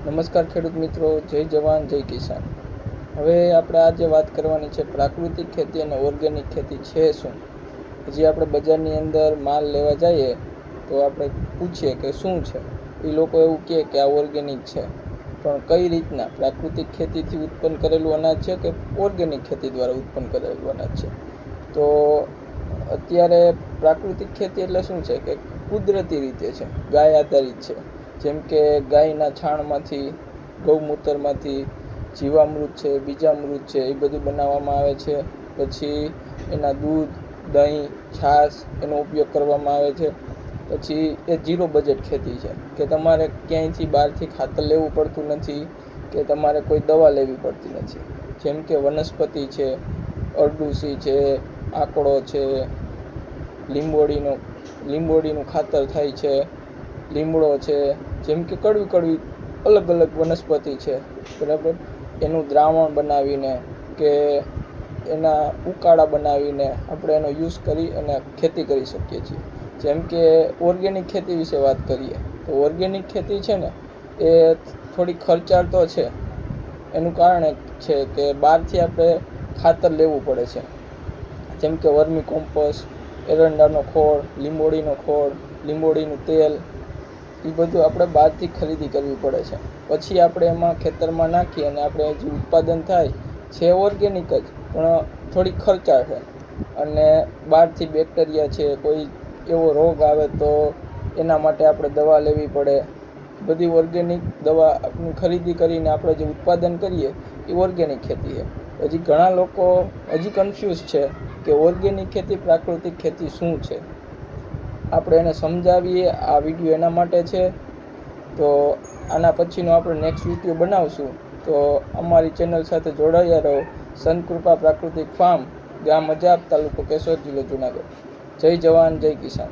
નમસ્કાર ખેડૂત મિત્રો, જય જવાન જય કિસાન. હવે આપણે આજે વાત કરવાની છે પ્રાકૃતિક ખેતી અને ઓર્ગેનિક ખેતી છે શું. હજી આપણે બજારની અંદર માલ લેવા જઈએ તો આપણે પૂછીએ કે શું છે, એ લોકો એવું કહે કે આ ઓર્ગેનિક છે. પણ કઈ રીતના પ્રાકૃતિક ખેતીથી ઉત્પન્ન કરેલું અનાજ છે કે ઓર્ગેનિક ખેતી દ્વારા ઉત્પન્ન કરેલું અનાજ છે. તો અત્યારે પ્રાકૃતિક ખેતી એટલે શું છે કે કુદરતી રીતે છે, ગાય આધારિત છે. જેમ કે ગાયના છાણમાંથી, ગૌમૂત્રમાંથી જીવામૃત છે, બીજામૃત છે, એ બધું બનાવવામાં આવે છે. પછી એના દૂધ, દહીં, છાશ એનો ઉપયોગ કરવામાં આવે છે. પછી એ ઝીરો બજેટ ખેતી છે કે તમારે ક્યાંયથી બહારથી ખાતર લેવું પડતું નથી કે તમારે કોઈ દવા લેવી પડતી નથી. જેમ કે વનસ્પતિ છે, અરડુસી છે, આકડો છે, લીંબોડીનું ખાતર થાય છે, લીમડો છે. જેમ કે કડવી અલગ અલગ વનસ્પતિ છે, બરાબર. એનું દ્રાવણ બનાવીને કે એના ઉકાળા બનાવીને આપણે એનો યુઝ કરી અને ખેતી કરી શકીએ છીએ. જેમ કે ઓર્ગેનિક ખેતી વિશે વાત કરીએ તો ઓર્ગેનિક ખેતી છે ને એ થોડી ખર્ચાળ તો છે. એનું કારણ છે કે બહારથી આપણે ખાતર લેવું પડે છે. જેમ કે વર્મી કોમ્પોસ્ટ, એરંડાનો ખોળ, લીંબોડીનો ખોળ, લીંબોડીનું તેલ, એ બધું આપણે બહારથી ખરીદી કરવી પડે છે. પછી આપણે એમાં ખેતરમાં નાખી અને આપણે જે ઉત્પાદન થાય છે ઓર્ગેનિક જ, પણ થોડી ખર્ચાળ છે. અને બહારથી બેક્ટેરિયા છે, કોઈ એવો રોગ આવે તો એના માટે આપણે દવા લેવી પડે. બધી ઓર્ગેનિક દવા ખરીદી કરીને આપણે જે ઉત્પાદન કરીએ એ ઓર્ગેનિક ખેતી છે. હજી ઘણા લોકો હજી કન્ફ્યુઝ છે કે ઓર્ગેનિક ખેતી પ્રાકૃતિક ખેતી શું છે. આપણે એને સમજાવીએ, આ વિડીયો એના માટે છે. તો આના પછીનો આપણે નેક્સ્ટ વિડીયો બનાવશું. તો અમારી ચેનલ સાથે જોડાયા રહો. સંતકૃપા પ્રાકૃતિક ફાર્મ, ગામ અજાબ, તાલુકો કેશોદ, જિલ્લો જુનાગઢ. જય જવાન જય કિસાન.